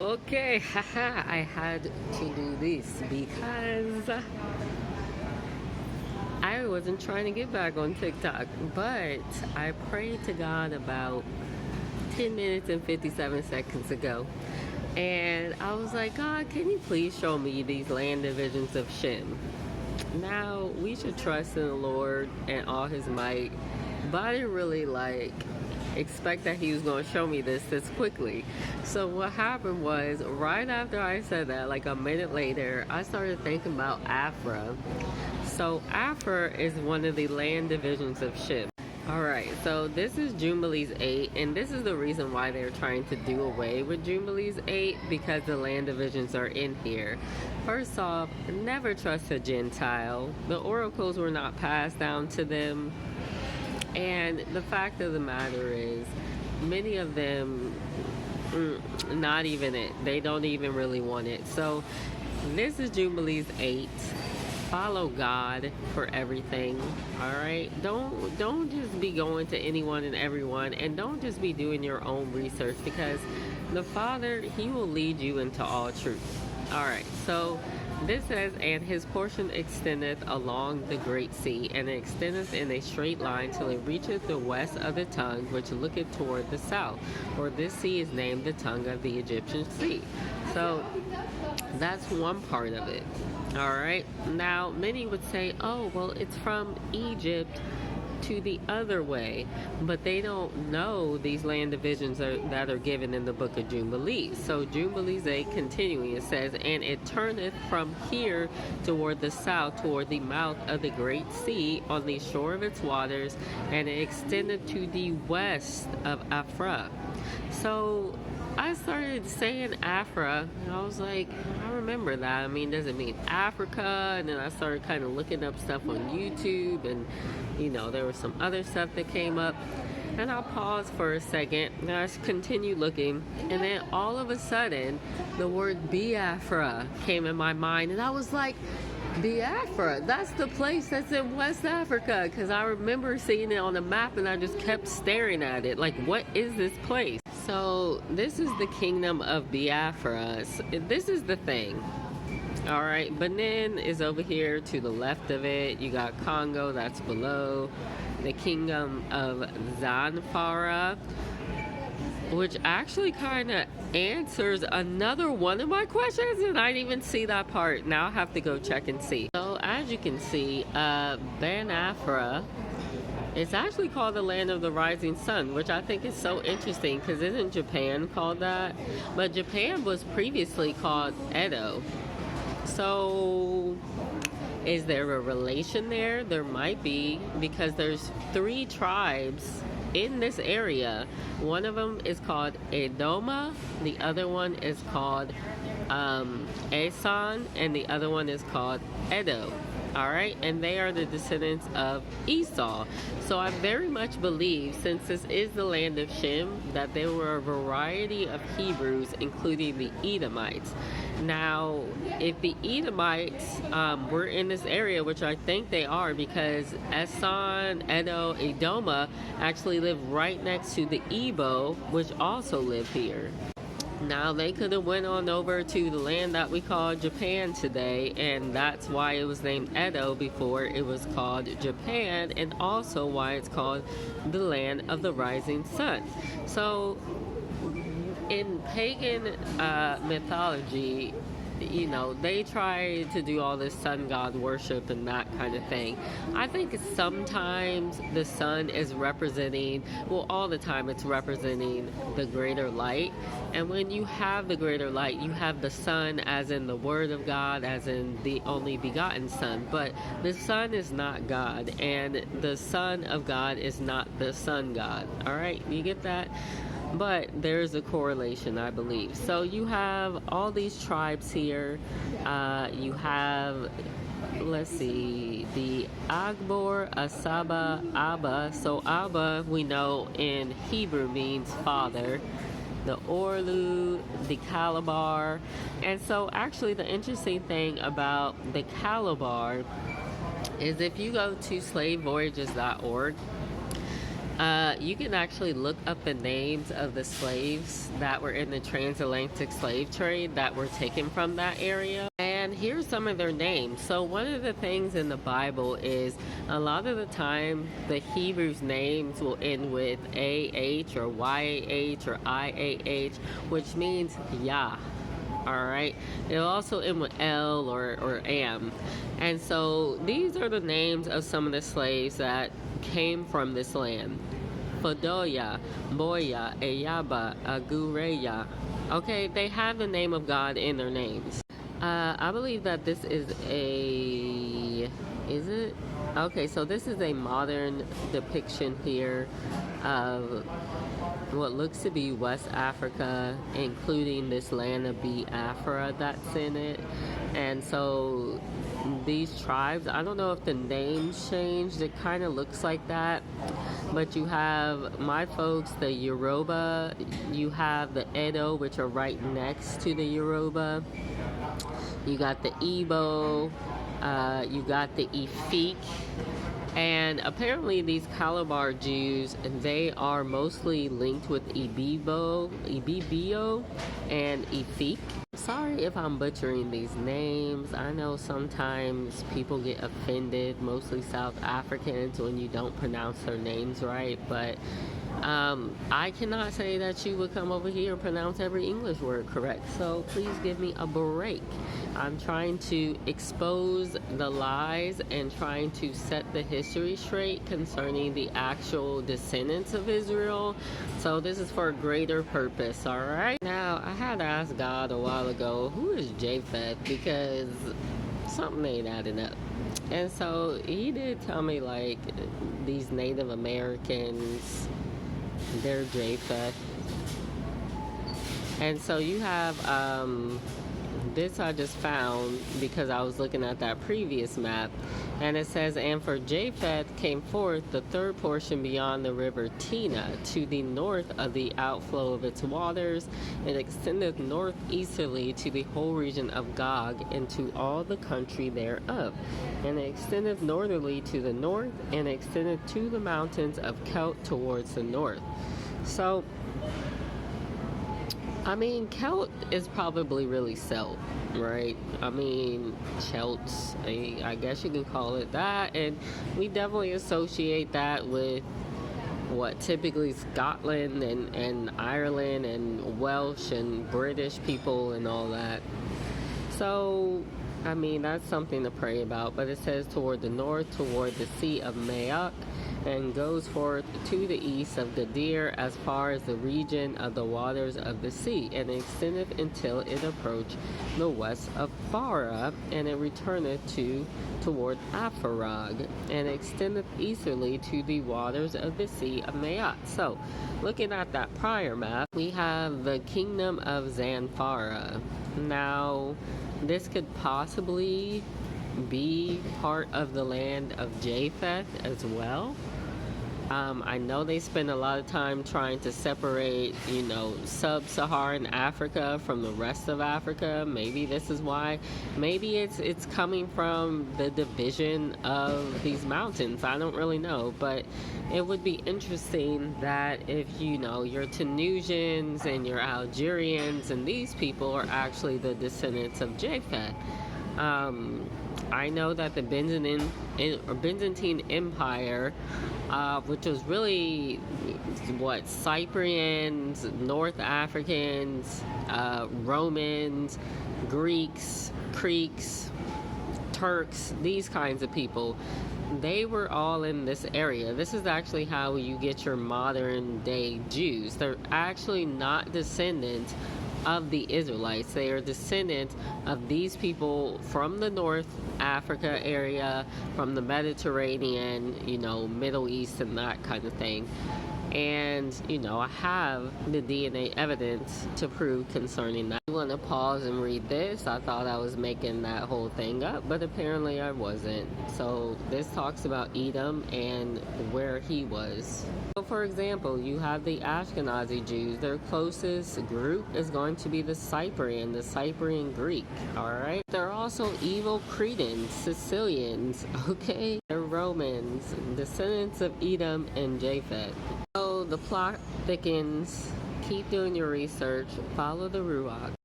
Okay, haha, I had to do this because I wasn't trying to get back on TikTok, but I prayed to God about 10 minutes and 57 seconds ago. And I was like, God, can you please show me these land divisions of Shem? Now, we should trust in the Lord and all his might, but I didn't really expect that he was going to show me this quickly. So what happened was, right after I said that, like a minute later, I started thinking about Afra. So Afra is one of the land divisions of Shem. Alright, so this is Jubilees 8, and this is the reason why they're trying to do away with Jubilees 8, because the land divisions are in here. First off, never trust a Gentile. The oracles were not passed down to them. And the fact of the matter is, many of them, not even it. They don't even really want it. So this is Jubilees 8. Follow God for everything. All right. Don't just be going to anyone and everyone, and don't just be doing your own research, because the Father, he will lead you into all truth. All right. So this says, and his portion extendeth along the great sea, and it extendeth in a straight line till it reacheth the west of the tongue, which looketh toward the south. For this sea is named the tongue of the Egyptian sea. So that's one part of it. All right. Now, many would say, oh, well, it's from Egypt to the other way, but they don't know these land divisions that are given in the book of Jubilees. So Jubilees 8 continuing, it says, and it turneth from here toward the south, toward the mouth of the great sea, on the shore of its waters, and it extended to the west of Afra. So I started saying Afra, and I was like, I remember that. I mean, does it mean Africa? And then I started kind of looking up stuff on YouTube, and there was some other stuff that came up. And I paused for a second, and I continued looking, and then all of a sudden, the word Biafra came in my mind, and I was like, Biafra, that's the place that's in West Africa, because I remember seeing it on the map, and I just kept staring at it, like, what is this place? So this is the kingdom of Biafra. This is the thing. All right, Benin is over here to the left of it. You got Congo, that's below. The kingdom of Zamfara, which actually kind of answers another one of my questions, and I didn't even see that part. Now I have to go check and see. So as you can see, Biafra, it's actually called the land of the rising sun, which I think is so interesting, because isn't Japan called that? But Japan was previously called Edo. So is there a relation there? There might be, because there's 3 tribes in this area. One of them is called Edoma, the other one is called Asan, and the other one is called Edo. All right, and they are the descendants of Esau. So I very much believe, since this is the land of Shem, that there were a variety of Hebrews, including the Edomites. Now, if the Edomites were in this area, which I think they are, because Asan, Edo, Edoma actually live right next to the Igbo, which also live here. Now, they could have went on over to the land that we call Japan today, and that's why it was named Edo before it was called Japan, and also why it's called the land of the rising sun. So in pagan mythology, they try to do all this sun god worship and that kind of thing. I think sometimes the sun is representing, well, all the time it's representing the greater light. And when you have the greater light, you have the sun as in the word of God, as in the only begotten son. But the sun is not God, and the son of God is not the sun god. All right, you get that? But there's a correlation, I believe. So you have all these tribes here. You have, let's see, the Agbor, Asaba, Abba. So Abba, we know in Hebrew means father. The Orlu, the Calabar. And so actually the interesting thing about the Calabar is, if you go to slavevoyages.org, You can actually look up the names of the slaves that were in the transatlantic slave trade that were taken from that area. And here's some of their names. So one of the things in the Bible is a lot of the time the Hebrews names will end with AH or YAH or IAH, which means Yah. All right, it'll also end with L or Am. And so these are the names of some of the slaves that came from this land: Fodoya, Boya, Eyaba, Agureya. Okay, they have the name of God in their names. I believe that this is is it? Okay, so this is a modern depiction here of what looks to be West Africa, including this land of Biafra that's in it. And so these tribes, I don't know if the names changed, it kind of looks like that. But you have my folks, the Yoruba, you have the Edo, which are right next to the Yoruba. You got the Igbo, you got the Efik. And apparently these Calabar Jews, they are mostly linked with Ibibio, and Efik. Sorry if I'm butchering these names. I know sometimes people get offended, mostly South Africans, when you don't pronounce their names right, but I cannot say that you would come over here and pronounce every English word correct, so please give me a break. I'm trying to expose the lies and trying to set the history straight concerning the actual descendants of Israel, so this is for a greater purpose, alright? Now, I had asked God a while ago, who is Japheth, because something ain't adding up. And so he did tell me, like, these Native Americans, they're Japheth. And so you have this I just found because I was looking at that previous map, and it says, and for Japheth came forth the third portion beyond the river Tina, to the north of the outflow of its waters, and extendeth northeasterly to the whole region of Gog, and to all the country thereof, and it extendeth northerly to the north, and extendeth to the mountains of Celt towards the north. So I mean, Celt is probably really Celt, right? I mean, Celts, I guess you can call it that. And we definitely associate that with what typically Scotland and Ireland and Welsh and British people and all that. So, I mean, that's something to pray about. But it says toward the north, toward the Sea of Maok, and goes forth to the east of Gadir as far as the region of the waters of the sea, and extendeth until it approach the west of Farah, and it returneth toward Apharag, and extendeth easterly to the waters of the Sea of Maat. So, looking at that prior map, we have the kingdom of Zanfara. Now, this could possibly be part of the land of Japheth as well. I know they spend a lot of time trying to separate, sub-Saharan Africa from the rest of Africa. Maybe this is why. Maybe it's coming from the division of these mountains. I don't really know, but it would be interesting that if, your Tunisians and your Algerians and these people are actually the descendants of Japheth. I know that the Byzantine Empire, which was really Cyprians, North Africans, Romans, Greeks, Creeks, Turks, these kinds of people, they were all in this area. This is actually how you get your modern day Jews. They're actually not descendants of the Israelites. They are descendants of these people from the North Africa area, from the Mediterranean, Middle East and that kind of thing. And, you know, I have the DNA evidence to prove concerning that. I want to pause and read this. I thought I was making that whole thing up, but apparently I wasn't. So this talks about Edom and where he was. So for example, you have the Ashkenazi Jews. Their closest group is going to be the Cyprian Greek, alright? They're also evil Cretans, Sicilians, okay? They're Romans, descendants of Edom and Japheth. So the plot thickens. Keep doing your research. Follow the Ruach.